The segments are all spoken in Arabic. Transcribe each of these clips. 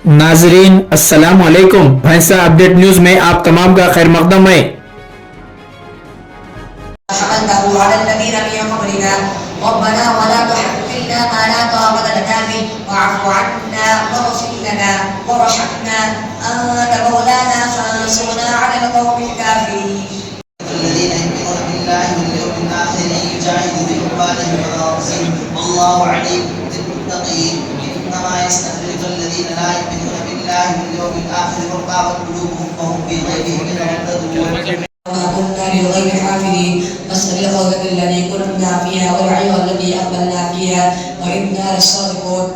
नाजरीन अस्सलाम वालेकुम। भैंसा अपडेट न्यूज में आप तमाम का खैर मकदम है। ربنا ولا تحملنا ما لا طاقة لنا به واعف عنا واغفر لنا وارحمنا أنت مولانا فانصرنا على القوم الكافرين. الذين يؤمنون بالله واليوم الآخر يجاهدوا بأموالهم وأنفسهم والله عليم بالمتقين. إنما يستهزئ الذين لا يؤمنون بالله واليوم الآخر وارتابت قلوبهم فهم في غيبهم يترددون. وما كنا للغيب حافظين فاستبق القوم الذي كنا فيها والعير التي أقبلنا فيها وإنا لصادقون.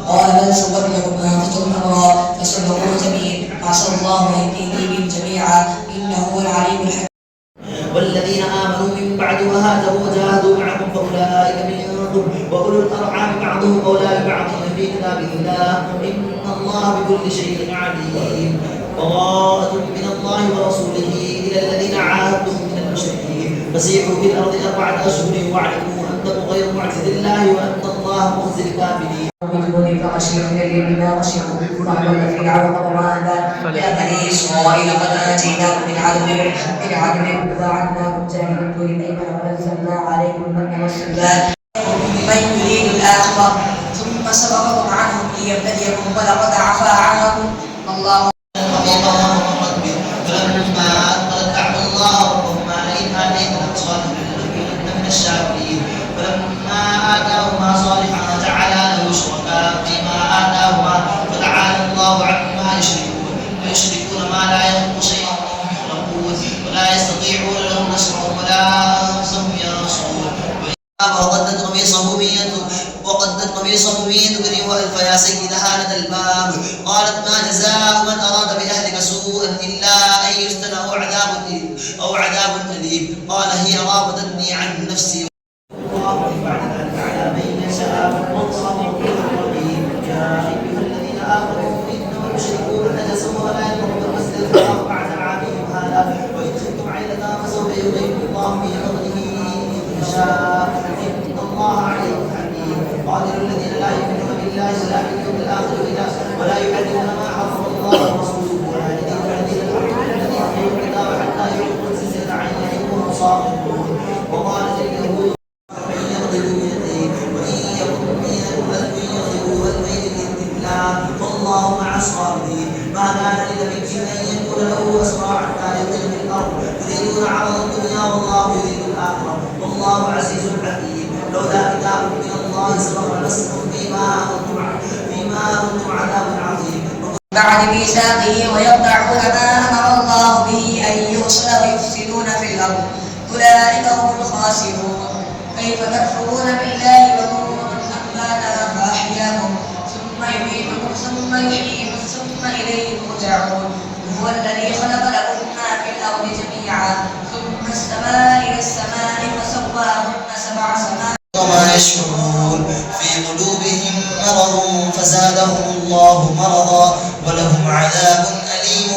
قال بل سولت لكم أنفسكم أمرا فصبر جميل عسى الله أن يهديني بهم جميعا إنه هو العليم الحكيم. والذين آمنوا من بعد وهاجروا وجاهدوا معكم فأولئك منكم وأولو الأرحام بعضهم أولى ببعض في كتاب الله إن الله بكل شيء عليم. براءة من الله ورسوله إلى الذين عاهدتم من المشركين فسيحوا في الأرض 4 أشهر واعلموا أنكم غير معجز الله وأن الله مخزي الكافرين. وبجنود فغشيهم الليل بما غشيهم فعمل في العرق وما يا بني إسرائيل قد آتيناكم من عدل وجعلناكم جانب الطور الأيمن ونزلنا عليكم المن والسلوى من يريد الآخرة ثم سبقكم عنهم ليبتليكم ولقد عفا عنكم والله فلما أنقذت دعوا الله ربهما لئن آتيتنا صالحا لنكونن من الشاكرين. فلما آتاهما صالحا جعلا له شركاء فيما آتاهما فتعالى الله عما يشركون ما لا يخلق شيئا وهم يخلقون ولا يستطيعون لهم نصرا ولا أنفسهم ينصرون. وقدت قميصه من دبر وألف يا سيدها لدى الباب قالت ما جزاء من أراد بأهلك سوءا إلا أن يسجن أو عذاب أليم. قال هي راودتني عن نفسي الله بعد ذلك على من يشاء والله غفور رحيم. يا أيها الذين آمنوا إنما المشركون نجس ولا يقربون المسجد الحرام بعد عامهم هذا وإن خفتم عيلة فسوف يغيثكم الله في فضله إن شاء إن الله عليم حكيم. قاتلوا الذين لا يؤمنون بالله ولا باليوم الآخر ولا يحرمون ما حرم الله ورسوله ولا يدينون دين الحق الذين يؤمنون بالله حتى يعطوا الجزية عن يد وهم صاغرون. وقالت اليهود من يغضبوا بيديه وإن يكن دينه يغضبوا والبيت بإذن الله والله مع الصابرين. ما كان لنبي أن يكون له أسرى حتى يضل في الأرض يريدون عرض الدنيا والله يريد الآخرة والله عزيز حكيم. لولا كتاب من الله سبق لمسكم فيما أنتم عذاب عظيم. بعد ميثاقه ويقطعون ما أمر الله به أن يوصل ويفسدون في الأرض أولئك هم الخاسرون. كيف تكفرون بالله وكنتم أمواتا فأحياكم ثم يميتكم ثم يحييكم ثم إليه ترجعون. هو الذي خلق لكم ما في الأرض جميعا ثم استوى إلى السماء فسواهن 7 سماوات وما يشعرون في قلوبهم مرض فزادهم الله مرضا ولهم عذاب أليم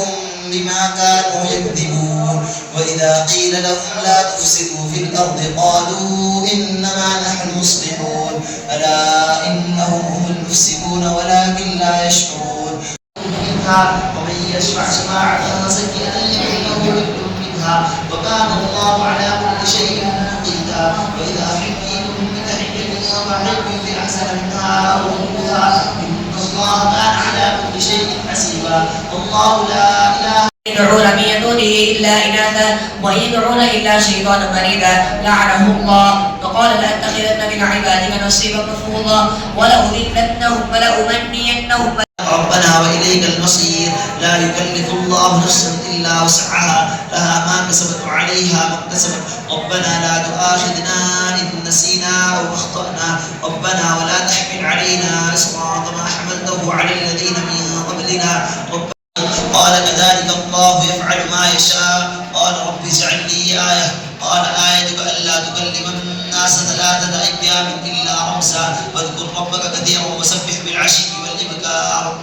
بما كانوا يكذبون. وإذا قيل لهم لا تفسدوا في الأرض قالوا إنما نحن مصلحون ألا إنهم هم المفسدون ولكن لا يشعرون. منها ومن يشفع شفاعة سيئة يعلمه منها وكان الله على كل شيء مقيتا. وإذا حييتم بتحية فحيوا بأحسن منها أو ردوها إن الله كان على كل شيء حسيبا. الله لا إله يدعون من دونه إلا إناثا وإن يدعون إلا شيطانا مريدا لعنه الله وقال لأتخذن من عبادك نصيبا مفروضا ولأذلنهم ولأمنينهم. ربنا وإليك المصير لا يكلف الله نفسا إلا وسعها لها ما كسبت وعليها ما اكتسبت. ربنا لا تؤاخذنا إن نسينا أو أخطأنا ربنا ولا تحمل علينا إصرا كما حملته على الذين من قبلنا. قال كذلك الله يفعل ما يشاء. قال رب اجعل لي آية قال آيتك ألا تكلم الناس 3 أيام إلا رمزا واذكر ربك كثيرا وسبح بالعشي والإبكار.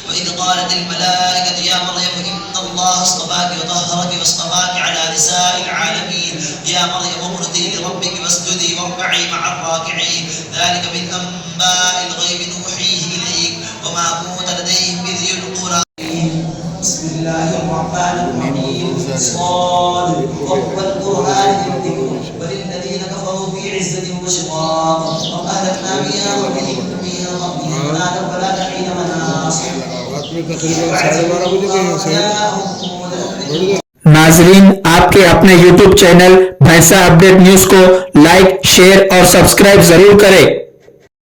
وإذ قالت الملائكة يا مريم إن الله اصطفاك وطهرك واصطفاك على نساء العالمين يا مريم اقنتي لربك واسجدي واركعي مع الراكعين. ذلك من أنباء الغيب نوحيه صاد والقرآن الذكر بل الذين كفروا في عزة وشقاق وأهلكنا بها ومن فلا حين مناص नाजरीन, आपके अपने YouTube चैनल भैंसा अपडेट न्यूज को लाइक, शेयर और सब्सक्राइब जरूर करें।